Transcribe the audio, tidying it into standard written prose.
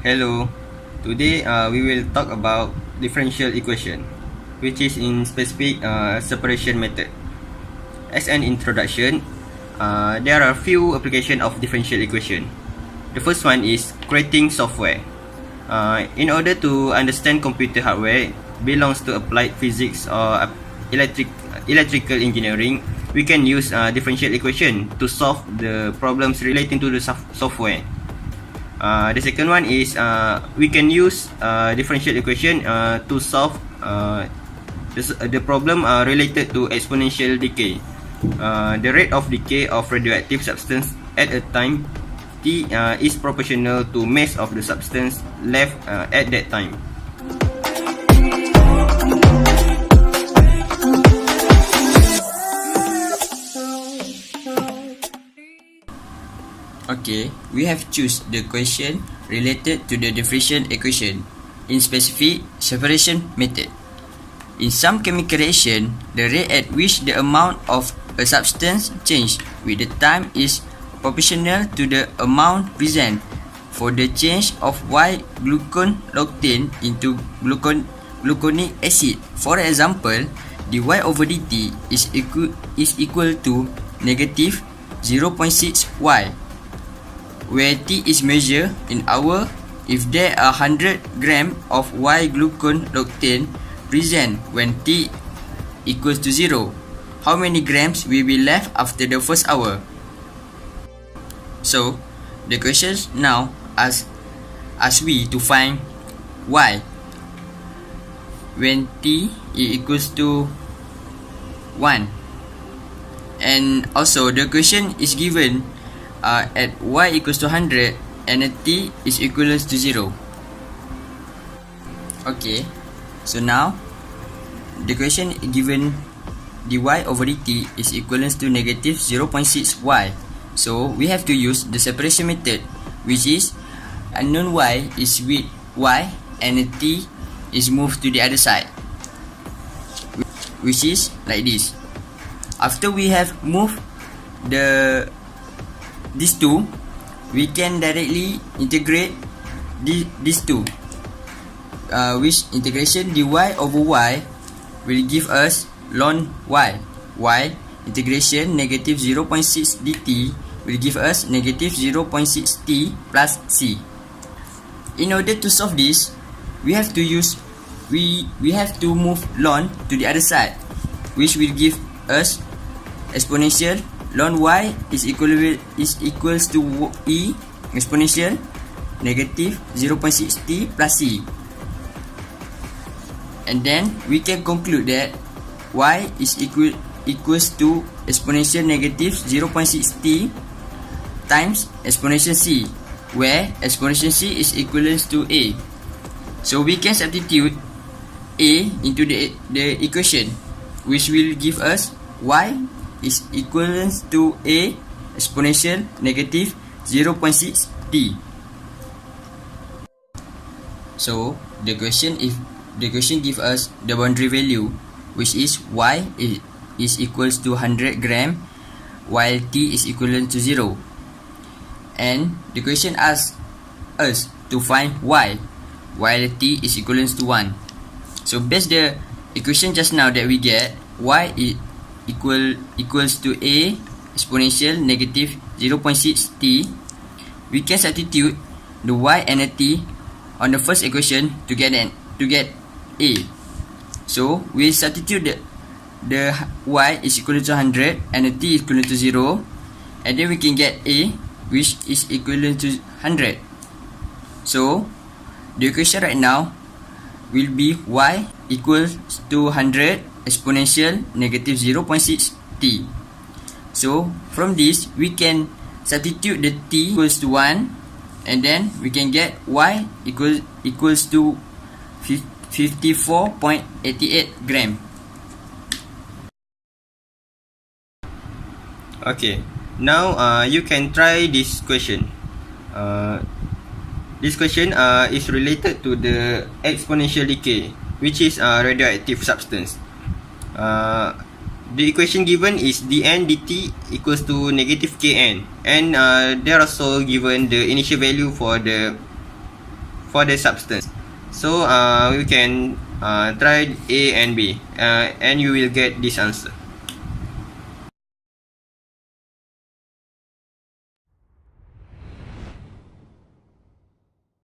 Hello, today we will talk about differential equation, which is in specific separation method. As an introduction, there are a few applications of differential equation. The first one is creating software. In order to understand computer hardware belongs to applied physics or electrical engineering, we can use differential equation to solve the problems relating to the software. The second one is we can use differential equation to solve the problem related to exponential decay. The rate of decay of radioactive substance at a time t is proportional to mass of the substance left at that time. Okay, we have choose the question related to the differential equation in specific separation method. In some chemical reaction, the rate at which the amount of a substance change with the time is proportional to the amount present for the change of Y-glucone octane into gluconic acid. For example, dy over dt is equal to negative 0.6 y, where T is measured in hour. If there are 100 grams of Y-glucone octane present when T equals to 0, how many grams will be left after the first hour? So, the question now asks we to find Y when T equals to 1. And also, the question is given at y equals to 100 and at t is equal to 0. Okay, so now the question given dy over dt is equivalent to negative 0.6 y. So we have to use the separation method, which is unknown y is with y and t is moved to the other side, which is like this. After we have moved these two, we can directly integrate these two, which integration dy over y will give us ln y, while integration negative 0.6 dt will give us negative 0.6 t plus c. In order to solve this, we have to move ln to the other side, which will give us exponential ln y is equals to e exponential negative 0.6 t plus c. And then we can conclude that y is equals to exponential negative 0.6 t times exponential c, where exponential c is equivalent to a. So we can substitute a into the equation, which will give us y is equivalent to a exponential negative 0.6 t. So the question gives us the boundary value, which is y is equals to 100 gram while t is equivalent to 0, and the question asks us to find y while t is equivalent to 1. So based the equation just now that we get, y is equals to a exponential negative 0.6 t, we can substitute the y and the t on the first equation to get a. So we substitute the y is equal to 100 and the t is equal to 0, and then we can get a, which is equivalent to 100. So the equation right now will be y equals to 100 exponential negative 0.6 t. So from this we can substitute the t equals to 1, and then we can get y equals to 54.88 gram. Okay, now you can try this question. This question is related to the exponential decay, which is radioactive substance. The equation given is dn dt equals to negative kn, and they are also given the initial value for the for the substance. So we can try A and B, and you will get this answer.